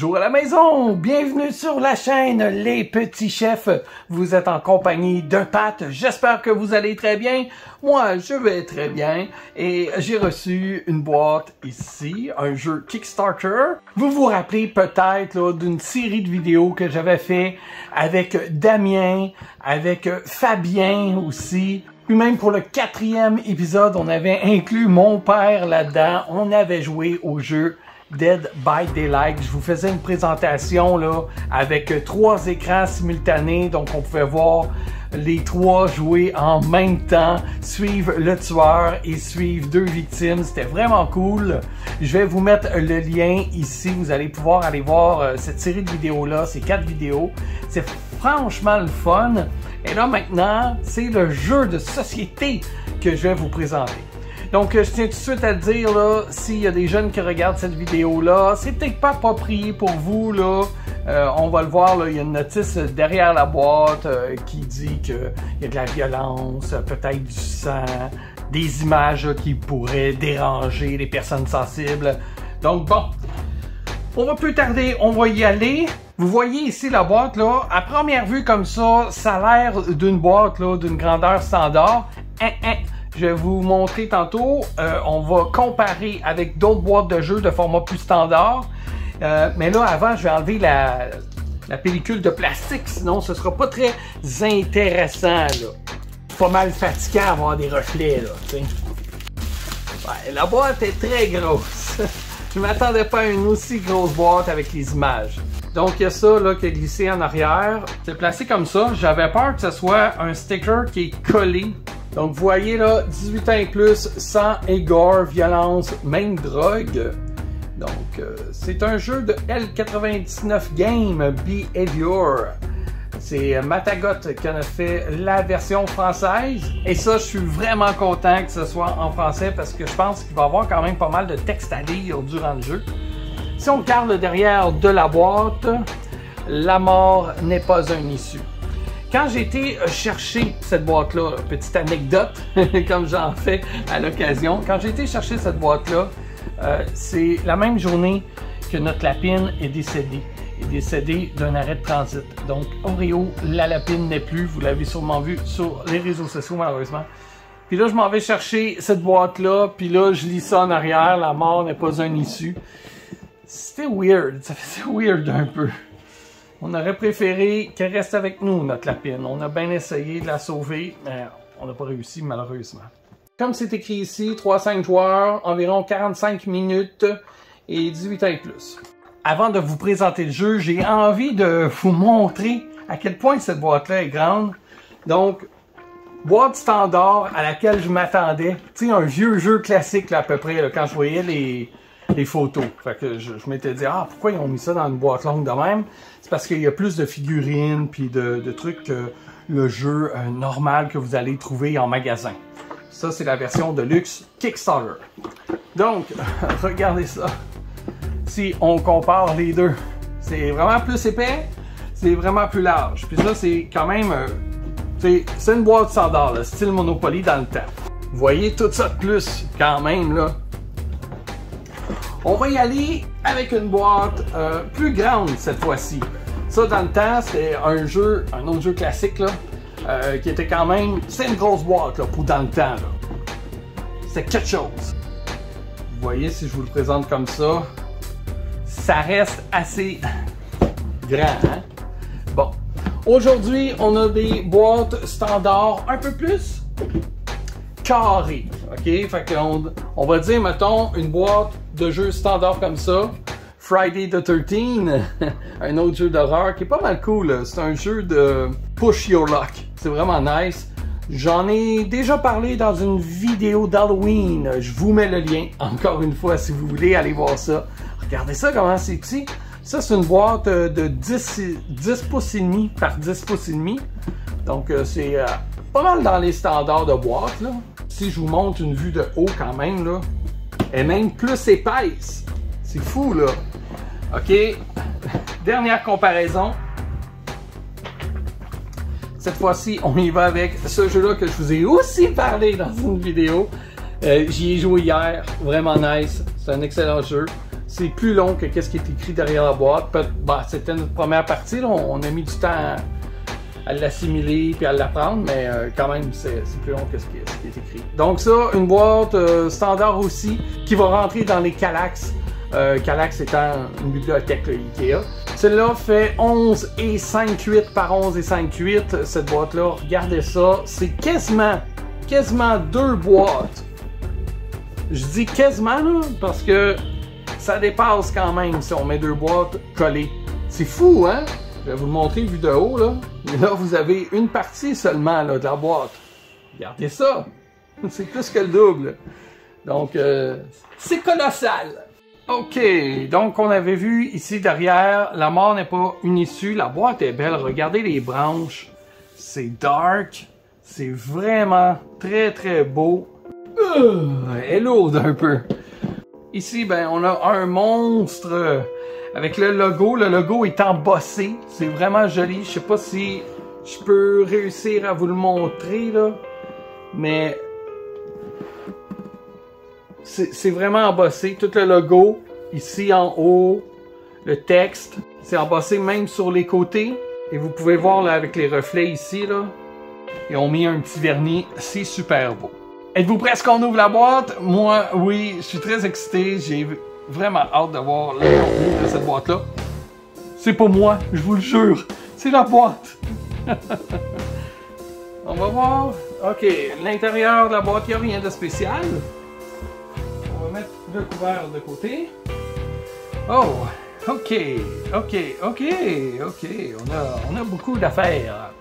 Bonjour à la maison, bienvenue sur la chaîne Les Petits Chefs. Vous êtes en compagnie de Pat, j'espère que vous allez très bien. Moi, je vais très bien et j'ai reçu une boîte ici, un jeu Kickstarter. Vous vous rappelez peut-être d'une série de vidéos que j'avais fait avec Damien, avec Fabien aussi. Puis même pour le 4e épisode, on avait inclus mon père là-dedans. On avait joué au jeu Dead by Daylight. Je vous faisais une présentation là avec 3 écrans simultanés, donc on pouvait voir les 3 jouer en même temps, suivre le tueur et suivre 2 victimes. C'était vraiment cool. Je vais vous mettre le lien ici. Vous allez pouvoir aller voir cette série de vidéos là, ces 4 vidéos. C'est franchement le fun. Et là maintenant, c'est le jeu de société que je vais vous présenter. Donc, je tiens tout de suite à le dire, là, s'il y a des jeunes qui regardent cette vidéo-là, c'est peut-être pas approprié pour vous, là. On va le voir, là, il y a une notice derrière la boîte qui dit qu'il y a de la violence, peut-être du sang, des images là, qui pourraient déranger les personnes sensibles. Donc, bon, on va plus tarder, on va y aller. Vous voyez ici la boîte, là, à première vue comme ça a l'air d'une boîte, là, d'une grandeur standard. Je vais vous montrer tantôt, on va comparer avec d'autres boîtes de jeux de format plus standard. Mais là, avant, je vais enlever la pellicule de plastique, sinon ce sera pas très intéressant, là. Pas mal fatigant à avoir des reflets, là, tu sais. Ouais, la boîte est très grosse. Je m'attendais pas à une aussi grosse boîte avec les images. Donc, il y a ça, là, qui est glissé en arrière. C'est placé comme ça. J'avais peur que ce soit un sticker qui est collé. Donc, vous voyez là, 18 ans et plus, sang et gore, violence, même drogue. Donc, c'est un jeu de L99 Game Behavior. C'est Matagot qui en a fait la version française. Et ça, je suis vraiment content que ce soit en français parce que je pense qu'il va y avoir quand même pas mal de texte à lire durant le jeu. Si on regarde le derrière de la boîte, la mort n'est pas un issue. Quand j'ai été chercher cette boîte-là, petite anecdote, comme j'en fais à l'occasion, quand j'ai été chercher cette boîte-là, c'est la même journée que notre lapine est décédée. Elle est décédée d'un arrêt de transit. Donc, Oreo, la lapine n'est plus. Vous l'avez sûrement vu sur les réseaux sociaux, malheureusement. Puis là, je m'en vais chercher cette boîte-là, puis là, je lis ça en arrière. La mort n'est pas un issue. C'était weird. Ça faisait weird un peu. On aurait préféré qu'elle reste avec nous, notre lapine. On a bien essayé de la sauver, mais on n'a pas réussi, malheureusement. Comme c'est écrit ici, 3-5 joueurs, environ 45 minutes et 18 ans et plus. Avant de vous présenter le jeu, j'ai envie de vous montrer à quel point cette boîte-là est grande. Donc, boîte standard à laquelle je m'attendais. Tu sais, un vieux jeu classique, là, à peu près, là, quand je voyais les photos. Fait que je m'étais dit, ah, pourquoi ils ont mis ça dans une boîte longue de même? C'est parce qu'il y a plus de figurines puis de trucs que le jeu normal que vous allez trouver en magasin. Ça, c'est la version de luxe Kickstarter. Donc, regardez ça. Si on compare les deux, c'est vraiment plus épais, c'est vraiment plus large. Puis ça, c'est quand même, c'est une boîte standard, là, style Monopoly dans le temps. Vous voyez tout ça de plus, quand même, là. On va y aller avec une boîte plus grande cette fois-ci. Ça, dans le temps, c'était un autre jeu classique, là, qui était quand même... C'est une grosse boîte, là, pour dans le temps, là. C'est quelque chose. Vous voyez, si je vous le présente comme ça, ça reste assez grand, hein? Bon. Aujourd'hui, on a des boîtes standards un peu plus carrées, OK? Fait qu'on va dire, mettons, une boîte de jeux standard comme ça, Friday the 13th, un autre jeu d'horreur qui est pas mal cool. C'est un jeu de push your luck. C'est vraiment nice. J'en ai déjà parlé dans une vidéo d'Halloween. Je vous mets le lien, encore une fois, si vous voulez aller voir ça. Regardez ça, comment c'est petit. Ça, c'est une boîte de 10 pouces et demi par 10 pouces et demi. Donc, c'est pas mal dans les standards de boîte, là. Si je vous montre une vue de haut quand même, là, elle est même plus épaisse. C'est fou, là. OK. Dernière comparaison. Cette fois-ci, on y va avec ce jeu-là que je vous ai aussi parlé dans une vidéo. J'y ai joué hier. Vraiment nice. C'est un excellent jeu. c'est plus long que ce qui est écrit derrière la boîte. Bah, c'était notre première partie, là. On a mis du temps à l'assimiler puis à l'apprendre, mais quand même, c'est plus long que ce qui est écrit. Donc ça, une boîte standard aussi, qui va rentrer dans les Kallax. Kallax étant une bibliothèque Ikea. Celle-là fait 11 et 5,8 par 11 et 5,8. Cette boîte-là, regardez ça, c'est quasiment 2 boîtes. Je dis quasiment, là, parce que ça dépasse quand même si on met 2 boîtes collées. C'est fou, hein? Je vais vous le montrer vu de haut, là. Mais là, vous avez une partie seulement là, de la boîte. Regardez ça! C'est plus que le double. Donc, c'est colossal! OK, donc on avait vu ici derrière, la mort n'est pas une issue, la boîte est belle. Regardez les branches, c'est dark, c'est vraiment très très beau. Elle est lourde un peu. Ici, ben, on a un monstre avec le logo est embossé, c'est vraiment joli. Je sais pas si je peux réussir à vous le montrer là, mais c'est vraiment embossé, tout le logo, ici en haut, le texte, c'est embossé même sur les côtés, et vous pouvez voir là avec les reflets ici là, et on met un petit vernis, c'est super beau. Êtes-vous prêts à ce qu'on ouvre la boîte? Moi, oui, je suis très excité, j'ai vraiment hâte de voir le contenu de cette boîte-là. C'est pas moi, je vous le jure, c'est la boîte! On va voir, ok, l'intérieur de la boîte, il n'y a rien de spécial. On va mettre le couvert de côté. Oh, ok. On a beaucoup d'affaires.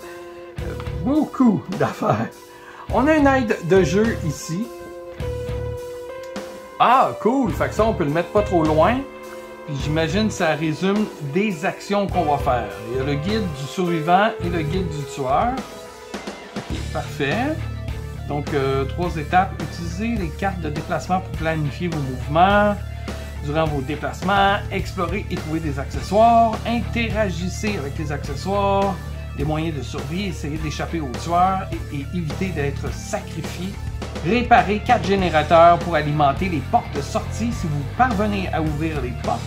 Beaucoup d'affaires. On a une aide de jeu ici. Ah, cool. Fait que ça, on peut le mettre pas trop loin. Puis j'imagine que ça résume des actions qu'on va faire. Il y a le guide du survivant et le guide du tueur. Ok, parfait. Donc, 3 étapes. Utilisez les cartes de déplacement pour planifier vos mouvements durant vos déplacements. Explorez et trouvez des accessoires. Interagissez avec les accessoires. Des moyens de survie. Essayez d'échapper aux tueurs et éviter d'être sacrifié. Réparez 4 générateurs pour alimenter les portes de sortie. Si vous parvenez à ouvrir les portes,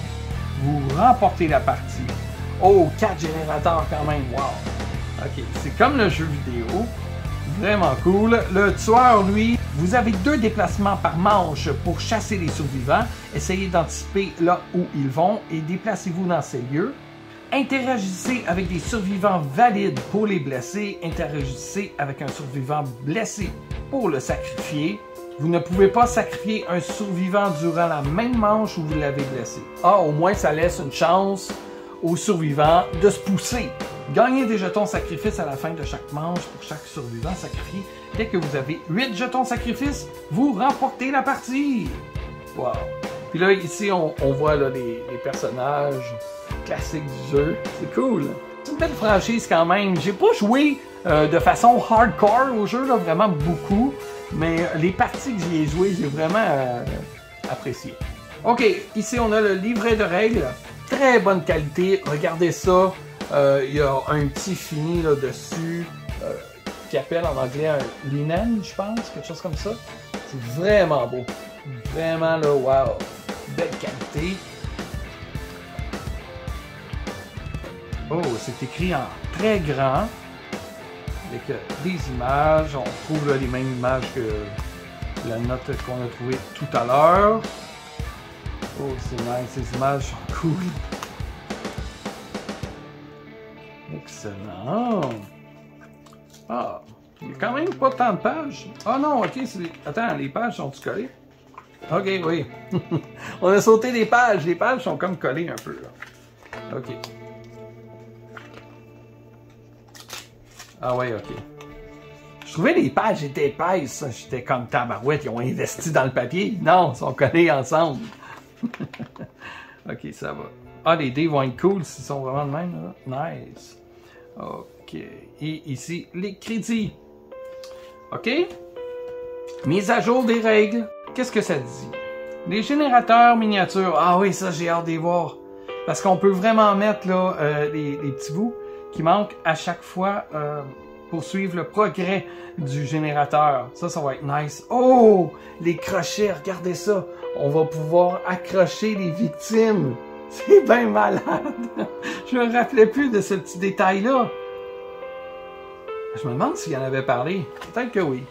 vous remportez la partie. Oh, 4 générateurs quand même. Wow! Ok, c'est comme le jeu vidéo. Vraiment cool. Le tueur, lui, vous avez 2 déplacements par manche pour chasser les survivants. Essayez d'anticiper là où ils vont et déplacez-vous dans ces lieux. Interagissez avec des survivants valides pour les blesser. Interagissez avec un survivant blessé pour le sacrifier. Vous ne pouvez pas sacrifier un survivant durant la même manche où vous l'avez blessé. Ah, au moins ça laisse une chance aux survivants de se pousser. Gagnez des jetons sacrifices à la fin de chaque manche pour chaque survivant sacrifié. Dès que vous avez 8 jetons sacrifices, vous remportez la partie. Wow! Puis là, ici, on voit là, les personnages classiques du jeu. C'est cool! C'est une belle franchise quand même. J'ai pas joué de façon hardcore au jeu, là, vraiment beaucoup. Mais les parties que j'y ai jouées, j'ai vraiment apprécié. OK, ici, on a le livret de règles. Très bonne qualité. Regardez ça. Il y a un petit fini là, dessus qui appelle en anglais un linen, je pense, quelque chose comme ça. C'est vraiment beau. Vraiment là, wow. Belle qualité. Oh, c'est écrit en très grand. Avec des images. On trouve là, les mêmes images que la note qu'on a trouvée tout à l'heure. Oh, c'est nice. Ces images sont cool. Excellent. Ah, il n'y a quand même pas tant de pages. Ah non, ok, attends, les pages sont-tu collées? Ok, oui. On a sauté des pages. Les pages sont comme collées un peu, là. Ok. Ah ouais, ok. Je trouvais les pages étaient épaisses. J'étais comme tabarouette, ils ont investi dans le papier. Non, ils sont collés ensemble. Ok, ça va. Ah, les dés vont être cool s'ils sont vraiment de même, là. Nice. OK. Et ici, les crédits. OK? Mise à jour des règles. Qu'est-ce que ça dit? Les générateurs miniatures. Ah oui, ça, j'ai hâte d'y voir. Parce qu'on peut vraiment mettre là, les petits bouts qui manquent à chaque fois pour suivre le progrès du générateur. Ça va être nice. Oh! Les crochets, regardez ça. on va pouvoir accrocher les victimes. C'est bien malade. Je me rappelais plus de ce petit détail-là. Je me demande s'il en avait parlé. Peut-être que oui.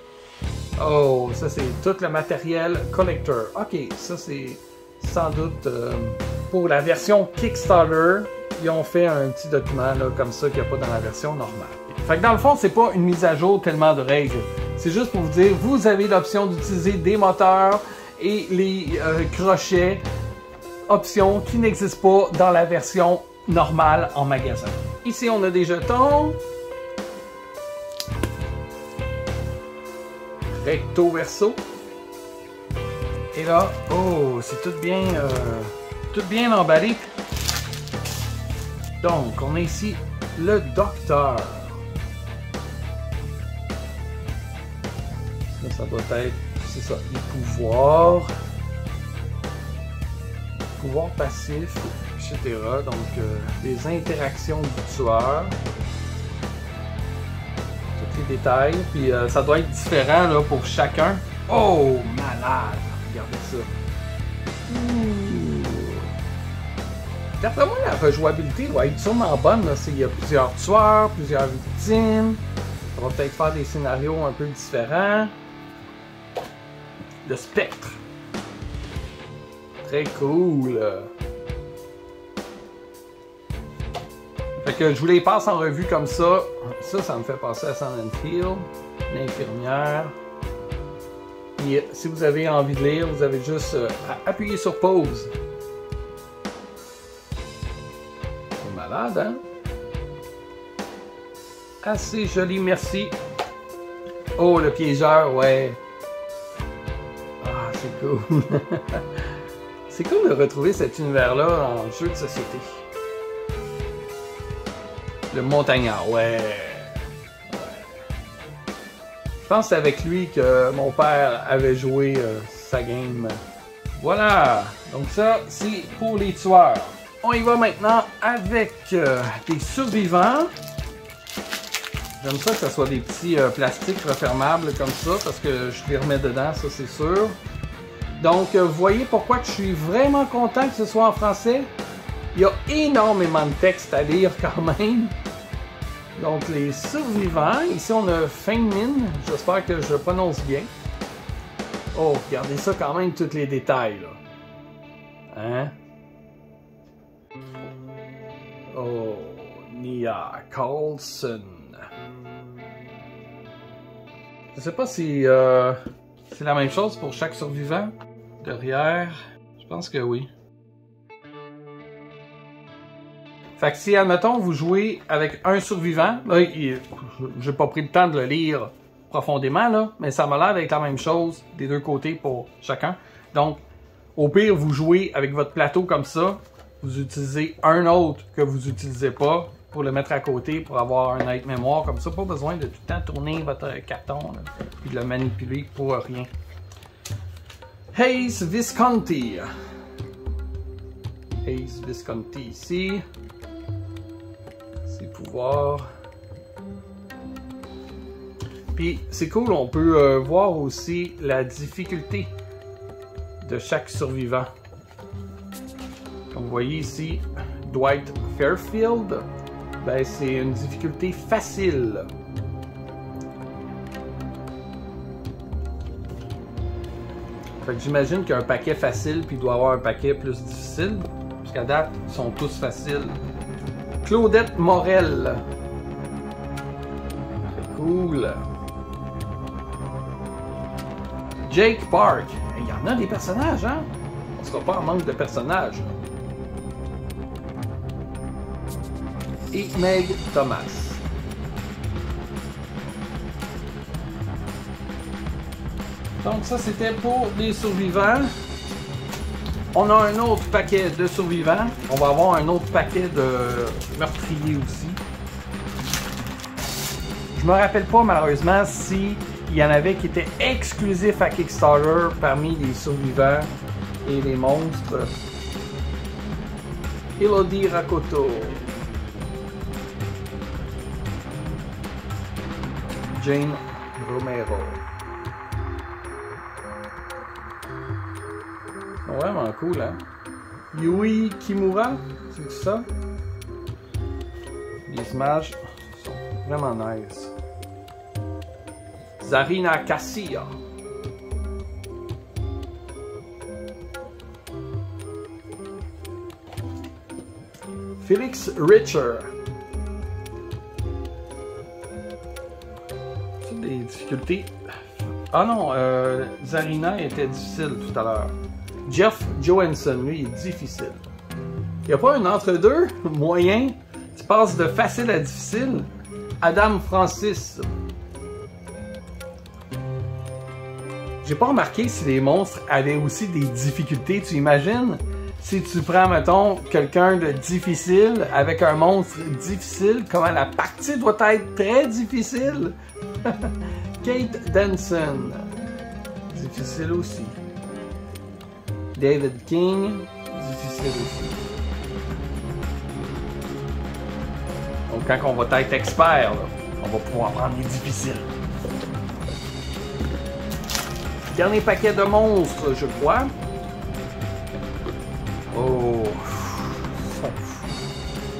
Oh, ça c'est tout le matériel collector. Ok, ça c'est sans doute pour la version Kickstarter. Ils ont fait un petit document là, comme ça qu'il n'y a pas dans la version normale. Fait que dans le fond, c'est pas une mise à jour tellement de règles. C'est juste pour vous dire, vous avez l'option d'utiliser des moteurs et les crochets, option qui n'existe pas dans la version normale en magasin. Ici, on a des jetons. Recto verso. Et là, oh, c'est tout bien emballé. Donc, on a ici le docteur. Ça doit être, c'est ça, les pouvoirs. Pouvoir passif, etc. Donc, les interactions du tueur. Tous les détails. Puis, ça doit être différent là, pour chacun. Oh, malade! Regardez ça. D'après moi, la rejouabilité doit être sûrement bonne. Il y a plusieurs tueurs, plusieurs victimes. Ça va peut-être faire des scénarios un peu différents. Le spectre. Très cool. Fait que je vous les passe en revue comme ça. Ça me fait penser à Silent Hill, l'infirmière. Et si vous avez envie de lire, vous avez juste à appuyer sur pause. C'est malade, hein? Assez joli, merci. Oh, le piégeur, ouais. Ah, c'est cool. C'est cool de retrouver cet univers-là en jeu de société. Le montagnard, ouais. Je pense que c'est avec lui que mon père avait joué sa game. Voilà. Donc ça, c'est pour les tueurs. On y va maintenant avec des survivants. J'aime ça que ce soit des petits plastiques refermables comme ça parce que je les remets dedans, ça c'est sûr. Donc, vous voyez pourquoi je suis vraiment content que ce soit en français. Il y a énormément de texte à lire quand même. Donc, les survivants. Ici, on a Feynman. J'espère que je le prononce bien. Oh, regardez ça quand même, tous les détails, là. Hein? Oh, Nia Carlson. Je sais pas si c'est la même chose pour chaque survivant. Derrière, je pense que oui. Fait que si, admettons, vous jouez avec un survivant, là, j'ai pas pris le temps de le lire profondément, là, mais ça m'a l'air d'être la même chose des deux côtés pour chacun. Donc, au pire, vous jouez avec votre plateau comme ça, vous utilisez un autre que vous n'utilisez pas pour le mettre à côté pour avoir un aide-mémoire comme ça. Pas besoin de tout le temps tourner votre carton et de le manipuler pour rien. Hayes Visconti. Hayes Visconti ici. Ses pouvoirs. Puis c'est cool, on peut voir aussi la difficulté de chaque survivant. Comme vous voyez ici, Dwight Fairfield, ben c'est une difficulté facile. Fait que j'imagine qu'il y a un paquet facile puis il doit y avoir un paquet plus difficile. Jusqu'à date, ils sont tous faciles. Claudette Morel. C'est cool. Jake Park. Il y en a des personnages, hein? On sera pas en manque de personnages. Et Meg Thomas. Donc ça c'était pour les survivants. On a un autre paquet de survivants. On va avoir un autre paquet de meurtriers aussi. Je me rappelle pas malheureusement si il y en avait qui étaient exclusifs à Kickstarter parmi les survivants et les monstres. Elodie Rakoto. Jane Romero. Vraiment cool, hein? Yui Kimura, c'est ça? Les images sont vraiment nice. Zarina Cassia. Félix Richer. C'est des difficultés. Ah non, Zarina était difficile tout à l'heure. Jeff Johansson, lui, il est difficile. Il n'y a pas un entre-deux moyen? Tu passes de facile à difficile? Adam Francis. J'ai pas remarqué si les monstres avaient aussi des difficultés. Tu imagines? Si tu prends, mettons, quelqu'un de difficile avec un monstre difficile, comment la partie doit être très difficile? Kate Denson. Difficile aussi. David King. Difficile aussi. Donc quand on va être expert, là, on va pouvoir prendre les difficiles. Dernier paquet de monstres, je crois. Oh.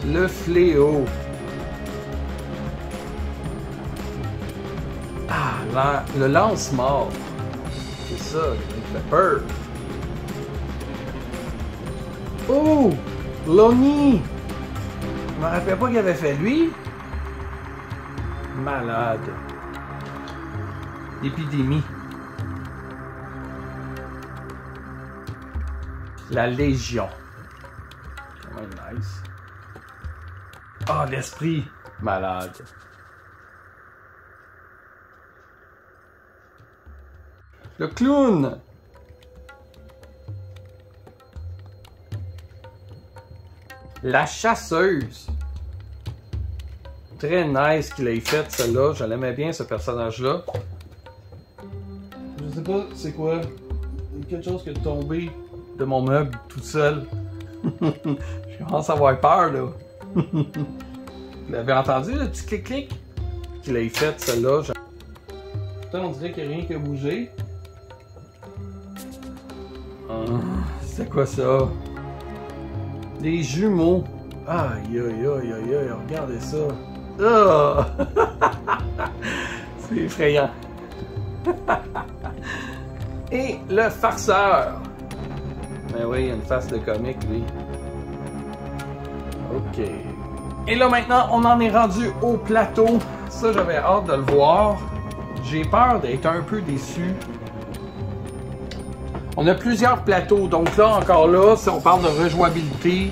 Le fléau. Ah, le lance-mort. C'est ça, il fait peur. Oh! Lonnie! Je me rappelle pas qu'il avait fait lui. Malade. Épidémie. La Légion. Quand même nice. Ah, l'esprit. Malade. Le clown. La chasseuse. Très nice qu'il ait fait celle-là. Je l'aimais bien ce personnage-là. Je sais pas c'est quoi. Il y a quelque chose qui est tombé de mon meuble tout seul. Je commence à avoir peur là. Vous l'avez entendu le petit clic-clic qu'il ait fait celle-là? Putain, on dirait qu'il n'y a rien qui a bougé. C'est quoi ça? Des jumeaux. Aïe aïe aïe aïe aïe, regardez ça. Oh! C'est effrayant. Et le farceur. Mais oui, il a une face de comique, lui. Ok. Et là, maintenant, on en est rendu au plateau. Ça, j'avais hâte de le voir. J'ai peur d'être un peu déçu. On a plusieurs plateaux. Donc là, encore là, si on parle de rejouabilité,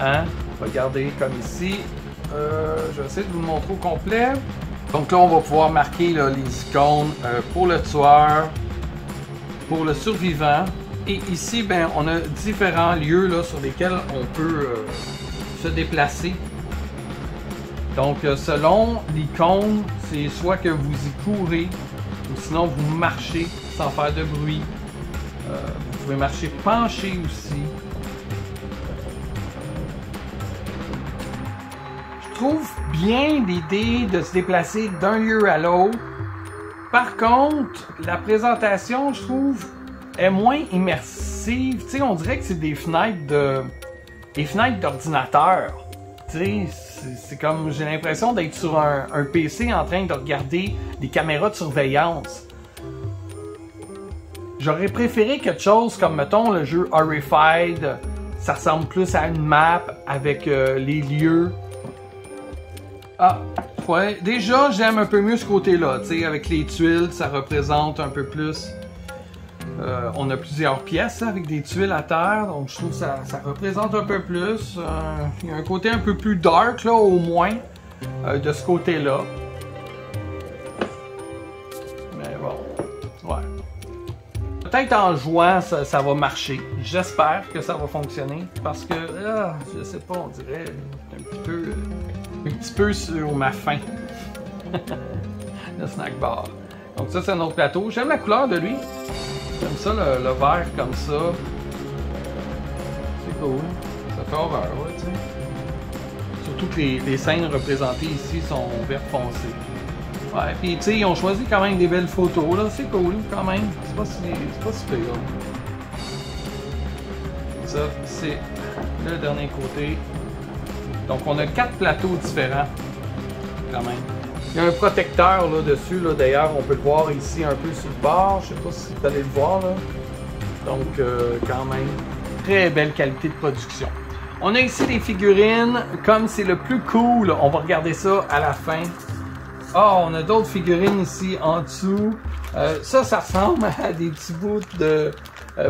hein, regardez comme ici. Je vais essayer de vous le montrer au complet. Donc là, on va pouvoir marquer là, les icônes pour le tueur, pour le survivant. Et ici, ben, on a différents lieux là, sur lesquels on peut se déplacer. Donc, selon l'icône, c'est soit que vous y courez, ou sinon vous marchez sans faire de bruit. Vous pouvez marcher penché aussi. Je trouve bien l'idée de se déplacer d'un lieu à l'autre. Par contre, la présentation, je trouve, est moins immersive. Tu sais, on dirait que c'est des fenêtres d'ordinateur. Tu sais, c'est comme, j'ai l'impression d'être sur un PC en train de regarder des caméras de surveillance. J'aurais préféré quelque chose comme, mettons, le jeu Horrified. Ça ressemble plus à une map avec les lieux. Ah, ouais. Déjà, j'aime un peu mieux ce côté-là. Tu sais, avec les tuiles, ça représente un peu plus. On a plusieurs pièces avec des tuiles à terre. Donc, je trouve que ça représente un peu plus. Il y a un côté un peu plus dark, là, au moins, de ce côté-là. Mais bon, ouais. Peut-être en jouant, ça va marcher. J'espère que ça va fonctionner. Parce que, je sais pas, on dirait un petit peu sur ma faim. Le snack bar. Donc ça, c'est un autre plateau. J'aime la couleur de lui. J'aime ça, le vert comme ça. C'est cool. Ça fait horreur, ouais, tu sais. Surtout que les scènes représentées ici sont vert foncé. Ouais, puis tu sais, ils ont choisi quand même des belles photos, là. C'est cool, quand même. C'est pas si pire. Ça, c'est le dernier côté. Donc, on a 4 plateaux différents, quand même. Il y a un protecteur là dessus, là. D'ailleurs, on peut le voir ici un peu sur le bord. Je sais pas si vous allez le voir, là. Donc, quand même, très belle qualité de production. On a ici des figurines. Comme c'est le plus cool, on va regarder ça à la fin. Ah, on a d'autres figurines ici en dessous. Ça ressemble à des petits bouts de...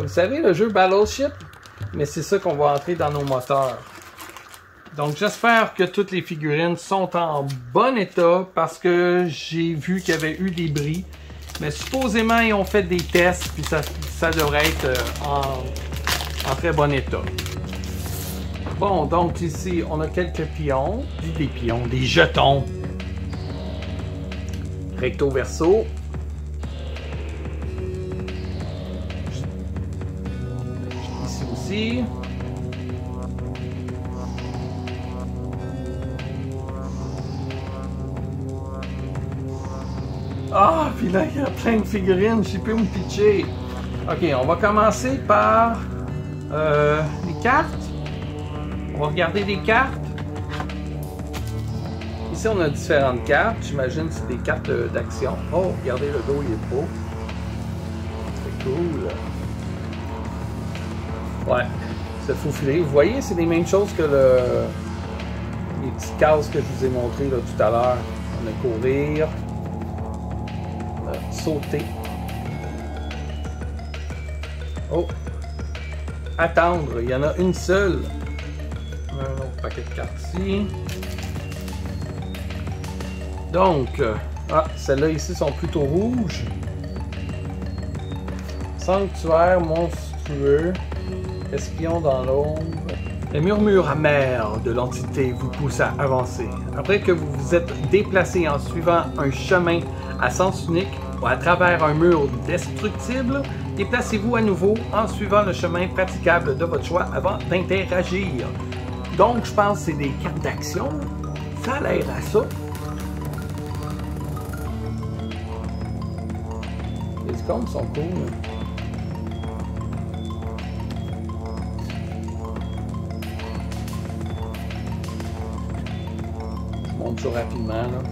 vous savez, le jeu Battleship? Mais c'est ça qu'on va entrer dans nos moteurs. Donc, j'espère que toutes les figurines sont en bon état parce que j'ai vu qu'il y avait eu des bris. Mais supposément, ils ont fait des tests puis ça devrait être en très bon état. Bon, donc ici, on a quelques pions. Des pions, des jetons. Recto verso. Ici aussi. Ah, puis là, il y a plein de figurines, je sais plus où me pitcher. Ok, on va commencer par les cartes. On va regarder les cartes. Ici, on a différentes cartes. J'imagine que c'est des cartes d'action. Oh, regardez, le dos, il est beau. C'est cool. Ouais, c'est faufilé. Vous voyez, c'est les mêmes choses que les petites cases que je vous ai montrées là, tout à l'heure. On a courir. Sauter. Oh! Attendre. Il y en a une seule. Un autre paquet de cartes ici. Donc, celles-là ici sont plutôt rouges. Sanctuaire monstrueux. Espion dans l'ombre. Le murmure amer de l'entité vous pousse à avancer. Après que vous vous êtes déplacé en suivant un chemin à sens unique ou à travers un mur destructible, déplacez-vous à nouveau en suivant le chemin praticable de votre choix avant d'interagir. Donc, je pense que c'est des cartes d'action. Ça a l'air à ça. Les icônes sont cool. Je montre ça rapidement, là.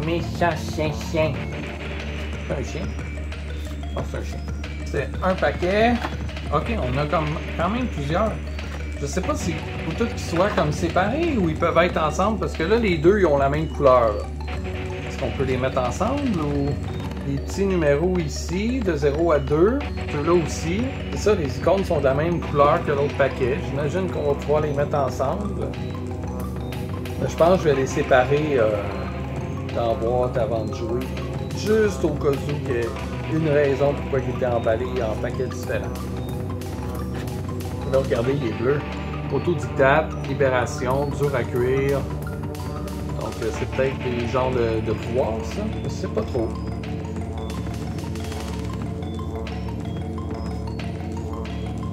Méchant chien. C'est un chien? Oh, c'est un chien. C'est un paquet. Ok, on a quand même plusieurs. Je sais pas si faut tout qu'ils soient comme séparés ou ils peuvent être ensemble parce que là, les deux, ils ont la même couleur. Est-ce qu'on peut les mettre ensemble ou les petits numéros ici, de 0 à 2, ceux-là aussi. C'est ça, les icônes sont de la même couleur que l'autre paquet. J'imagine qu'on va pouvoir les mettre ensemble. Mais je pense que je vais les séparer dans la boîte avant de jouer. Juste au cas où il y ait une raison pourquoi il était emballé en paquets différents. Là, regardez, il est bleu. Autodidacte, libération, dur à cuire. Donc, c'est peut-être des genres de pouvoirs, ça. Je sais pas trop.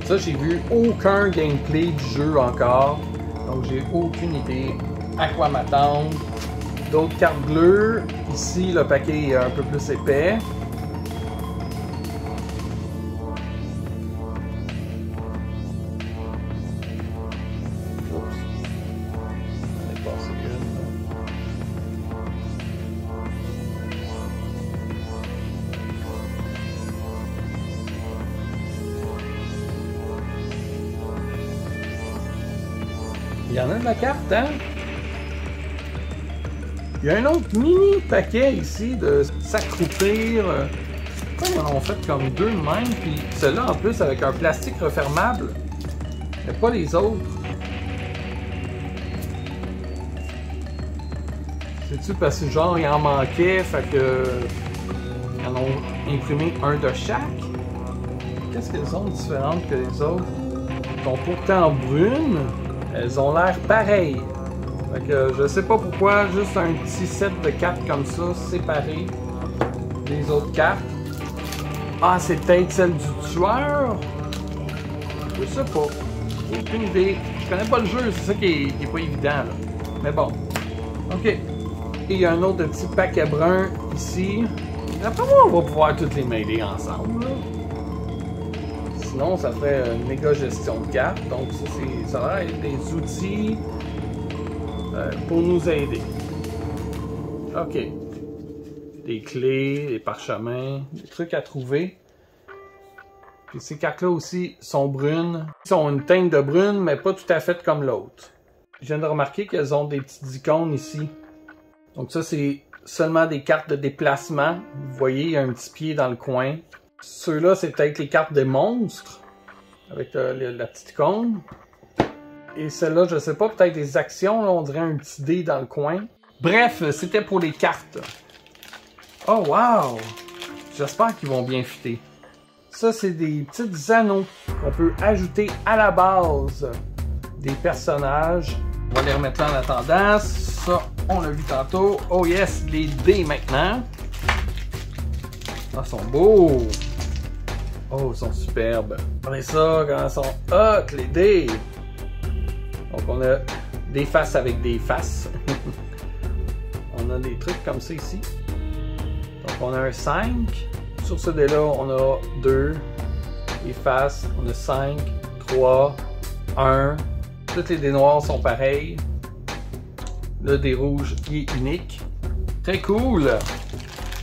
Ça, j'ai vu aucun gameplay du jeu encore. Donc, j'ai aucune idée à quoi m'attendre. D'autres cartes bleues. Ici, le paquet est un peu plus épais. Oups. On est passé une. Il y en a de la carte, hein? Il y a un autre mini paquet ici de s'accroupir. Ils en ont fait comme deux de même, puis celui-là en plus avec un plastique refermable. Mais pas les autres. C'est-tu parce que genre il en manquait, fait que ils en ont imprimé un de chaque? Qu'est-ce qu'elles ont de différentes que les autres? Elles sont pourtant brunes. Elles ont l'air pareilles. Fait que je sais pas pourquoi, juste un petit set de cartes comme ça, séparé des autres cartes. Ah, c'est peut-être celle du tueur? Je sais pas. Aucune idée. Je connais pas le jeu, c'est ça qui est pas évident, là. Mais bon. Ok. Et il y a un autre petit paquet brun ici. D'après moi, on va pouvoir toutes les mêler ensemble. Là. Sinon, ça ferait une méga gestion de cartes. Donc, ça va être des outils pour nous aider. OK. Des clés, des parchemins, des trucs à trouver. Puis ces cartes-là aussi sont brunes. Ils ont une teinte de brune, mais pas tout à fait comme l'autre. Je viens de remarquer qu'elles ont des petites icônes ici. Donc ça, c'est seulement des cartes de déplacement. Vous voyez, il y a un petit pied dans le coin. Ceux-là, c'est peut-être les cartes des monstres, avec la petite icône. Et celle-là, je sais pas, peut-être des actions, là, on dirait un petit dé dans le coin. Bref, c'était pour les cartes. Oh wow! J'espère qu'ils vont bien fitter. Ça, c'est des petits anneaux qu'on peut ajouter à la base des personnages. On va les remettre là en attendant. Ça, on l'a vu tantôt. Oh yes, les dés maintenant. Ah, ils sont beaux! Oh, ils sont superbes. Regardez ça, comment ils sont hot, les dés! Donc, on a des faces avec des faces. On a des trucs comme ça ici. Donc, on a un 5. Sur ce dé-là, on a 2. Les faces, on a 5, 3, 1. Toutes les dés noirs sont pareils. Le dé rouge qui est unique. Très cool!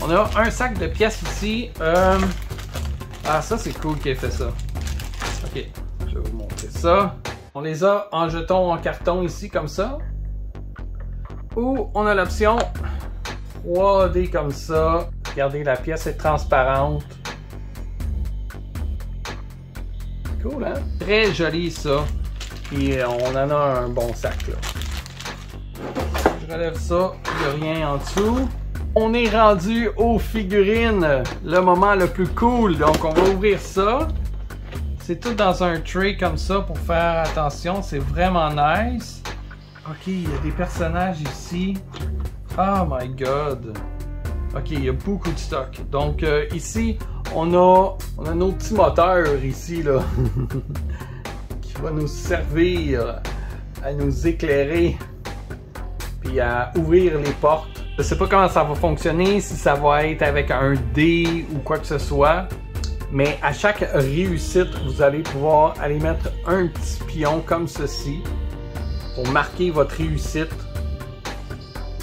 On a un sac de pièces ici. Ah, ça, c'est cool qu'il ait fait ça. Ok, je vais vous montrer ça. On les a en jetons en carton ici, comme ça. Ou on a l'option 3D comme ça. Regardez, la pièce est transparente. Cool, hein? Très joli, ça. Et on en a un bon sac, là. Je relève ça, il n'y a rien en dessous. On est rendu aux figurines, le moment le plus cool. Donc, on va ouvrir ça. C'est tout dans un tray comme ça pour faire attention. C'est vraiment nice. Ok, il y a des personnages ici. Oh my god. Ok, il y a beaucoup de stock. Donc, ici, on a nos petits moteurs ici, là. Qui va nous servir à nous éclairer. Puis à ouvrir les portes. Je sais pas comment ça va fonctionner, si ça va être avec un dé ou quoi que ce soit. Mais à chaque réussite, vous allez pouvoir aller mettre un petit pion comme ceci pour marquer votre réussite.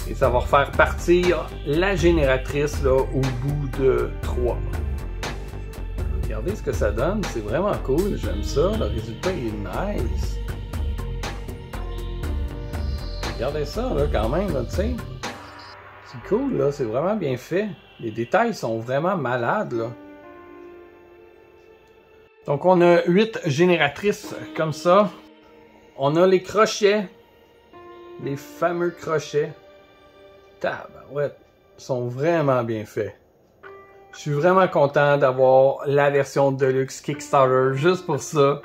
Et ça va refaire partir la génératrice là, au bout de 3. Regardez ce que ça donne, c'est vraiment cool, j'aime ça. Le résultat est nice. Regardez ça là, quand même, tu sais. C'est cool, là, c'est vraiment bien fait. Les détails sont vraiment malades, là. Donc, on a 8 génératrices comme ça. On a les crochets. Les fameux crochets. Tabarouette. Ils sont vraiment bien faits. Je suis vraiment content d'avoir la version Deluxe Kickstarter, juste pour ça.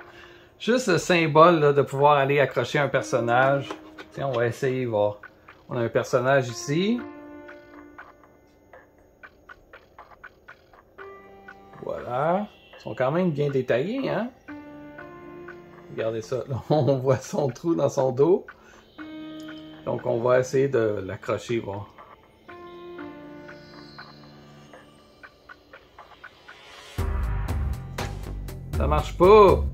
Juste le symbole, là, de pouvoir aller accrocher un personnage. Tiens, on va essayer, voir. On a un personnage ici. Voilà. Ils sont quand même bien détaillés, hein? Regardez ça. Là, on voit son trou dans son dos. Donc, on va essayer de l'accrocher, voir. Ça marche pas!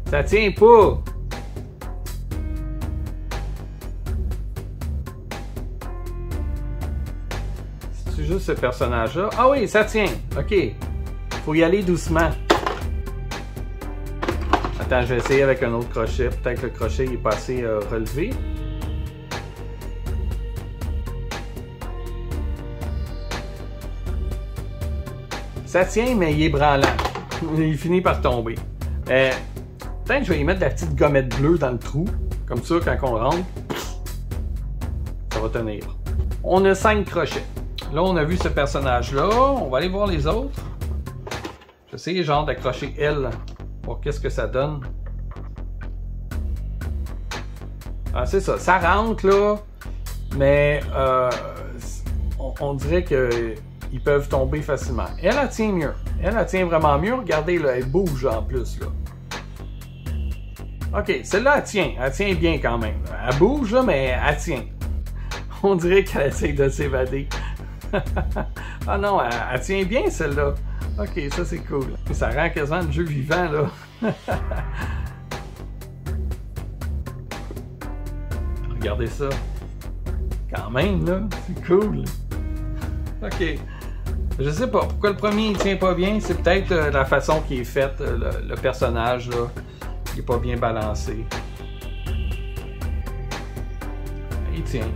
Ça tient pas! C'est juste ce personnage-là. Ah oui, ça tient! Ok. Faut y aller doucement. Attends, je vais essayer avec un autre crochet. Peut-être que le crochet il est pas assez relevé. Ça tient, mais il est branlant. Il finit par tomber. Peut-être que je vais y mettre de la petite gommette bleue dans le trou. Comme ça, quand on rentre, ça va tenir. On a 5 crochets. Là, on a vu ce personnage-là. On va aller voir les autres. J'essaie genre d'accrocher elle. Voir qu'est-ce que ça donne. Ah, c'est ça. Ça rentre, là. Mais on dirait que ils peuvent tomber facilement. Elle tient mieux. Elle tient vraiment mieux. Regardez, là, elle bouge en plus, là. OK, celle-là, elle tient. Elle tient bien quand même. Elle bouge, là, mais elle tient. On dirait qu'elle essaie de s'évader. Ah non, elle tient bien celle-là. Ok, ça c'est cool. Ça rend quasiment le jeu vivant, là. Regardez ça. Quand même, là, c'est cool. Ok. Je sais pas, pourquoi le premier il tient pas bien, c'est peut-être la façon qu'il est fait, le personnage, là. Il est pas bien balancé. Il tient.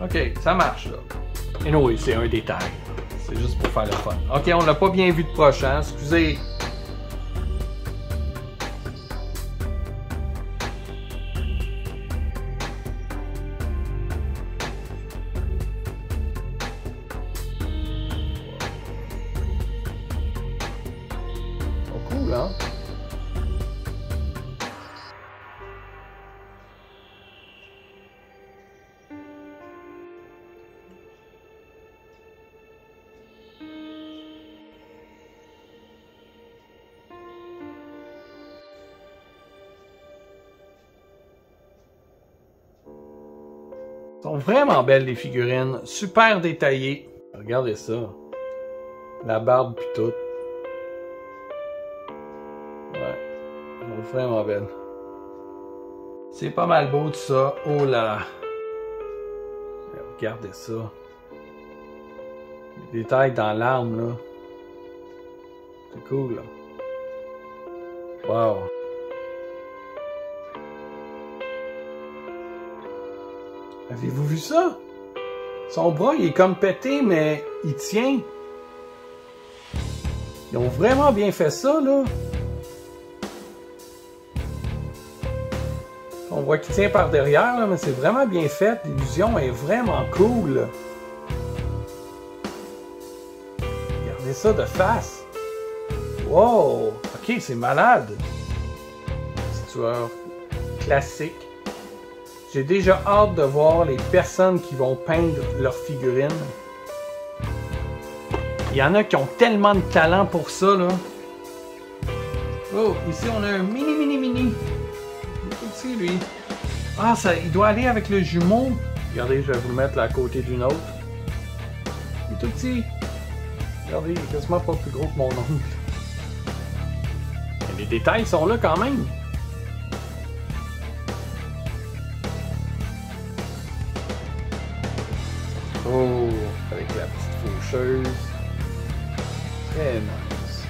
Ok, ça marche, là. Et non, oui, c'est un détail. C'est juste pour faire le fun. Ok, on l'a pas bien vu de proche, hein? Excusez. Oh, cool, hein? Sont vraiment belles les figurines, super détaillées. Regardez ça. La barbe pis tout. Ouais, elles sont vraiment belles. C'est pas mal beau tout ça. Oh là là. Regardez ça. Les détails dans l'arme là. C'est cool là. Wow. Avez-vous vu ça? Son bras, il est comme pété, mais il tient. Ils ont vraiment bien fait ça, là. On voit qu'il tient par derrière, là, mais c'est vraiment bien fait. L'illusion est vraiment cool. Regardez ça de face. Wow! Ok, c'est malade. Petit tueur classique. J'ai déjà hâte de voir les personnes qui vont peindre leurs figurines. Il y en a qui ont tellement de talent pour ça, là. Oh, ici on a un mini. Il est tout petit, lui. Ah, ça, il doit aller avec le jumeau. Regardez, je vais vous le mettre là, à côté d'une autre. Il est tout petit. Regardez, il est quasiment pas plus gros que mon oncle. Mais les détails sont là quand même. Oh, avec la petite faucheuse. Très nice.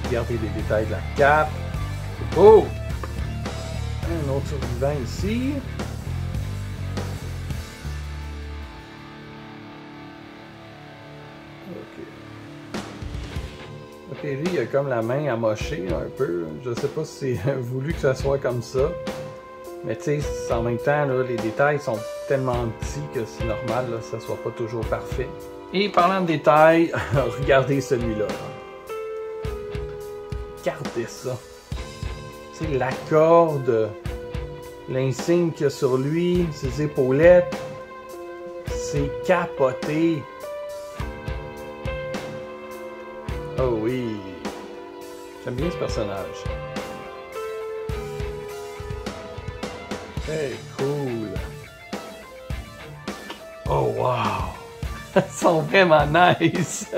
Regardez les détails de la cape. C'est beau. Un autre survivant ici. Ok, lui, il a comme la main amochée un peu. Je sais pas si c'est voulu que ça soit comme ça. Mais tu sais, en même temps, là, les détails sont tellement petits que c'est normal que ça soit pas toujours parfait. Et parlant de détails, regardez celui-là. Regardez ça. Tu sais, la corde, l'insigne qu'il y a sur lui, ses épaulettes, c'est capoté. Oh oui. J'aime bien ce personnage. Très cool. Oh wow! Ils sont vraiment nice!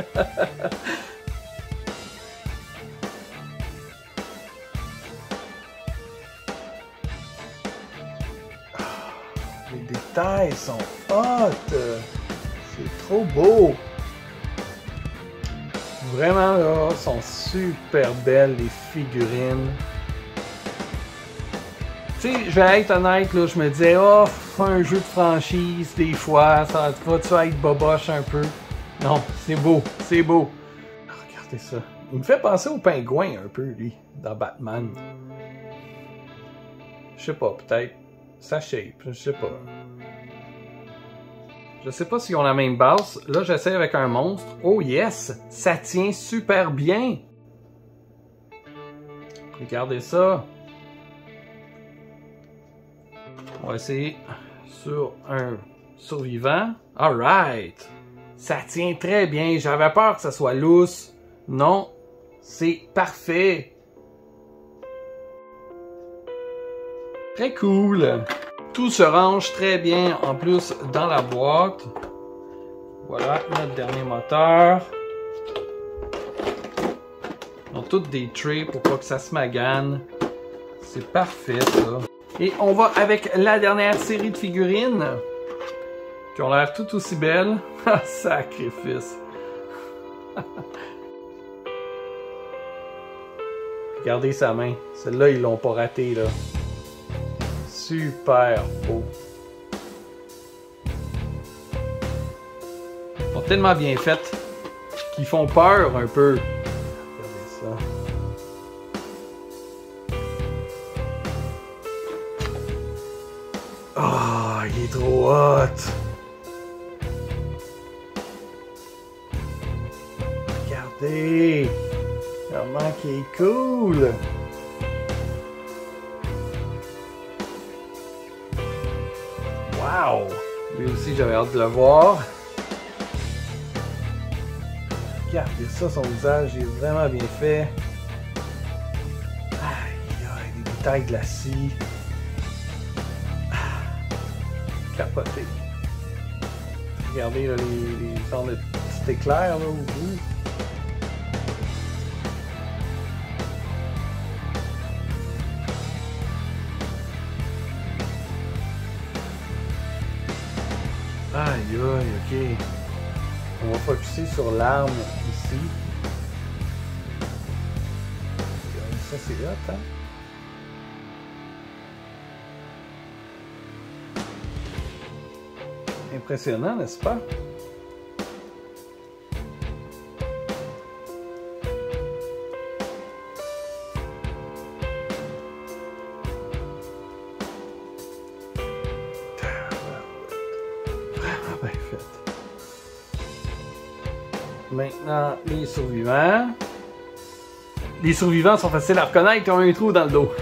Les détails sont hot! C'est trop beau! Vraiment là, sont super belles les figurines. Tu sais, je vais être honnête, là, je me disais, oh, un jeu de franchise, des fois, ça va-tu être boboche un peu? Non, c'est beau, c'est beau. Oh, regardez ça. Il me fait penser au pingouin un peu, lui, dans Batman. Je sais pas, peut-être. Sa shape, je sais pas. Je sais pas s'ils ont la même base. Là, j'essaie avec un monstre. Oh yes! Ça tient super bien! Regardez ça! On va essayer sur un survivant. Alright! Ça tient très bien. J'avais peur que ça soit lousse. Non, c'est parfait. Très cool. Tout se range très bien en plus dans la boîte. Voilà notre dernier moteur. Ils ont toutes des trays pour pas que ça se magane. C'est parfait ça. Et on va avec la dernière série de figurines qui ont l'air tout aussi belles. Sacrifice. Regardez sa main. Celle-là, ils l'ont pas ratée là. Super beau. Ils sont tellement bien faites qu'ils font peur un peu. Regardez ça. Ah, il est trop hot. Regardez. Comment qu'il est cool. Wow! Lui aussi, j'avais hâte de le voir. Regardez ça, son visage est vraiment bien fait. Aïe, aïe, des détails glacés. Capoté. Regardez là, les formes de petits éclairs là, au bout. Aïe aïe, ok. On va focuser sur l'arme ici. Ça c'est hot, hein? Impressionnant, n'est-ce pas? Bien fait. Maintenant, les survivants. Les survivants sont faciles à reconnaître, ils ont un trou dans le dos.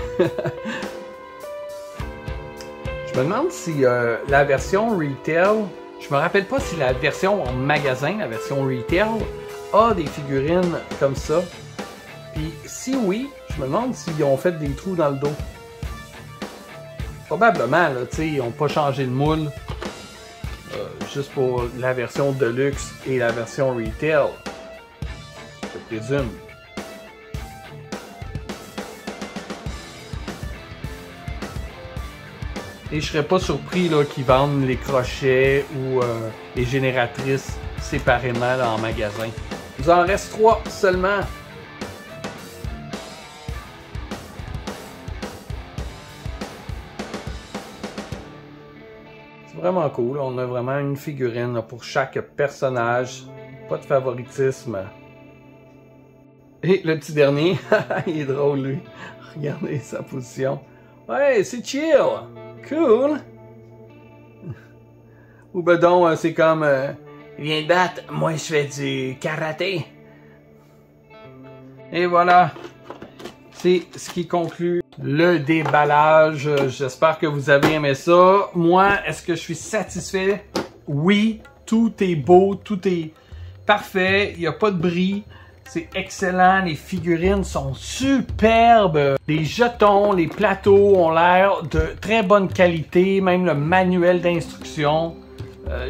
Je me demande si la version retail, je me rappelle pas si la version en magasin, la version retail, a des figurines comme ça. Puis si oui, je me demande s'ils ont fait des trous dans le dos. Probablement, là, tu sais, ils n'ont pas changé le moule. Juste pour la version Deluxe et la version Retail. Je présume. Et je serais pas surpris qu'ils vendent les crochets ou les génératrices séparément là, en magasin. Il en reste 3 seulement. Vraiment cool, on a vraiment une figurine là, pour chaque personnage, pas de favoritisme. Et le petit dernier, il est drôle lui, regardez sa position. Ouais, c'est chill, cool. Ou ben donc, c'est comme, viens te battre, moi je fais du karaté. Et voilà, c'est ce qui conclut le déballage. J'espère que vous avez aimé ça. Moi, est-ce que je suis satisfait? Oui, tout est beau, tout est parfait, il n'y a pas de bris. C'est excellent, les figurines sont superbes. Les jetons, les plateaux ont l'air de très bonne qualité, même le manuel d'instruction.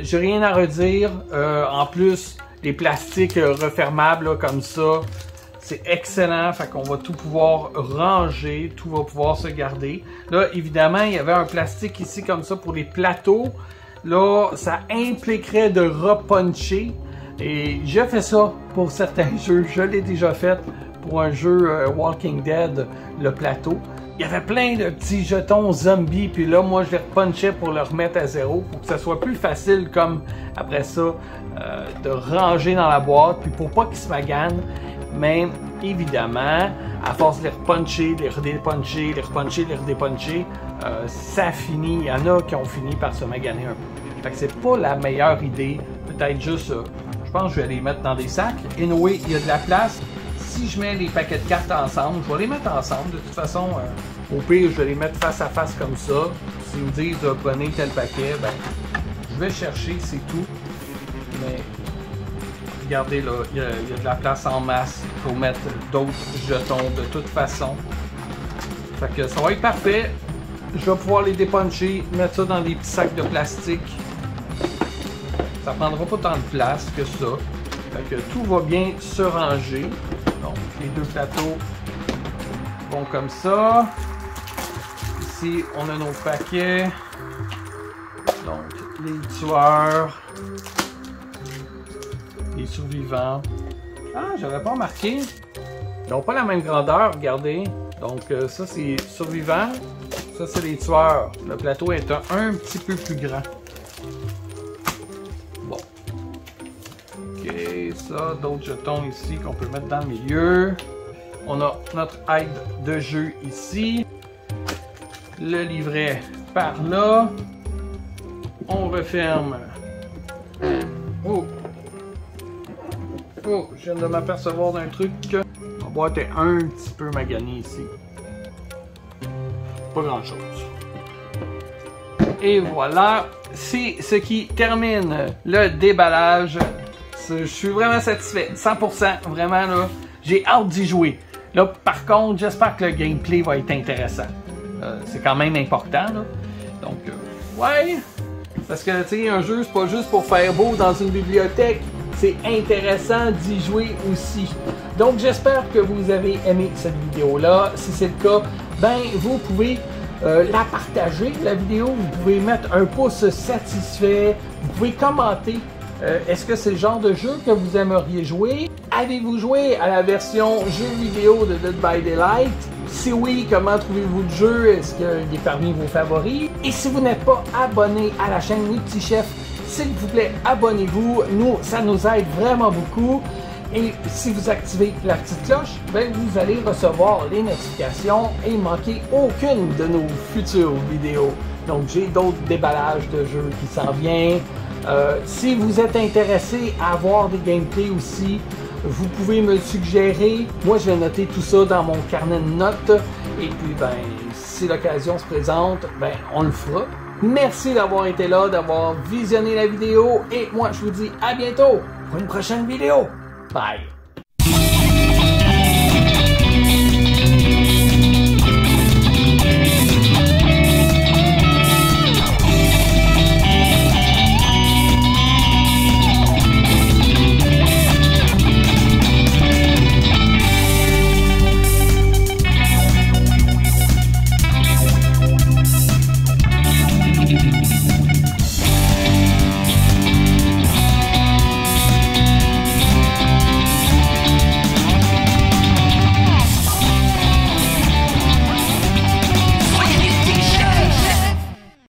J'ai rien à redire. En plus, les plastiques refermables là, comme ça, c'est excellent, fait qu'on va tout pouvoir ranger, tout va pouvoir se garder. Là, évidemment, il y avait un plastique ici comme ça pour les plateaux. Là, ça impliquerait de repuncher. Et je fais ça pour certains jeux. Je l'ai déjà fait pour un jeu Walking Dead, le plateau. Il y avait plein de petits jetons zombies, puis là, moi, je les repunchais pour le remettre à zéro, pour que ça soit plus facile, comme après ça, de ranger dans la boîte, puis pour pas qu'ils se maganent. Mais évidemment, à force de les repuncher, les redépuncher, les repuncher, les redépuncher, ça finit. Il y en a qui ont fini par se maganer un peu. Fait que c'est pas la meilleure idée. Peut-être juste, je pense que je vais les mettre dans des sacs. Anyway, il y a de la place. Si je mets les paquets de cartes ensemble, je vais les mettre ensemble. De toute façon, au pire, je vais les mettre face à face comme ça. S'ils me disent, prenez tel paquet, ben, je vais chercher, c'est tout. Mais regardez là, il y a de la place en masse pour mettre d'autres jetons de toute façon. Fait que ça va être parfait. je vais pouvoir les dépuncher, mettre ça dans des petits sacs de plastique. Ça prendra pas tant de place que ça. Fait que tout va bien se ranger. Donc, les deux plateaux vont comme ça. Ici, on a nos paquets. Donc, les tueurs. Les survivants. Ah, j'avais pas remarqué. Ils n'ont pas la même grandeur, regardez. Donc, ça, c'est survivant. Ça, c'est les tueurs. Le plateau est un petit peu plus grand. Bon. Ok, ça, d'autres jetons ici qu'on peut mettre dans le milieu. On a notre aide de jeu ici. Le livret par là. On referme. Oh! Oh, je viens de m'apercevoir d'un truc. Ma boîte est un petit peu maganée ici. Pas grand chose. Et voilà, c'est ce qui termine le déballage. Je suis vraiment satisfait, 100%, vraiment là. J'ai hâte d'y jouer. Là, par contre, j'espère que le gameplay va être intéressant. C'est quand même important, là. Donc, ouais. Parce que, tu sais, un jeu, c'est pas juste pour faire beau dans une bibliothèque. C'est intéressant d'y jouer aussi. Donc, j'espère que vous avez aimé cette vidéo-là. Si c'est le cas, ben, vous pouvez la partager, la vidéo. Vous pouvez mettre un pouce satisfait. Vous pouvez commenter. Est-ce que c'est le genre de jeu que vous aimeriez jouer? Avez-vous joué à la version jeu vidéo de Dead by Daylight? Si oui, comment trouvez-vous le jeu? Est-ce qu'il est parmi vos favoris? Et si vous n'êtes pas abonné à la chaîne Les Petits Chefs, s'il vous plaît, abonnez-vous. Nous, ça nous aide vraiment beaucoup. Et si vous activez la petite cloche, ben, vous allez recevoir les notifications et manquer aucune de nos futures vidéos. Donc, j'ai d'autres déballages de jeux qui s'en viennent. Si vous êtes intéressé à avoir des gameplays aussi, vous pouvez me le suggérer. Moi, je vais noter tout ça dans mon carnet de notes. Et puis, ben, si l'occasion se présente, ben, on le fera. Merci d'avoir été là, d'avoir visionné la vidéo. Et moi, je vous dis à bientôt pour une prochaine vidéo. Bye!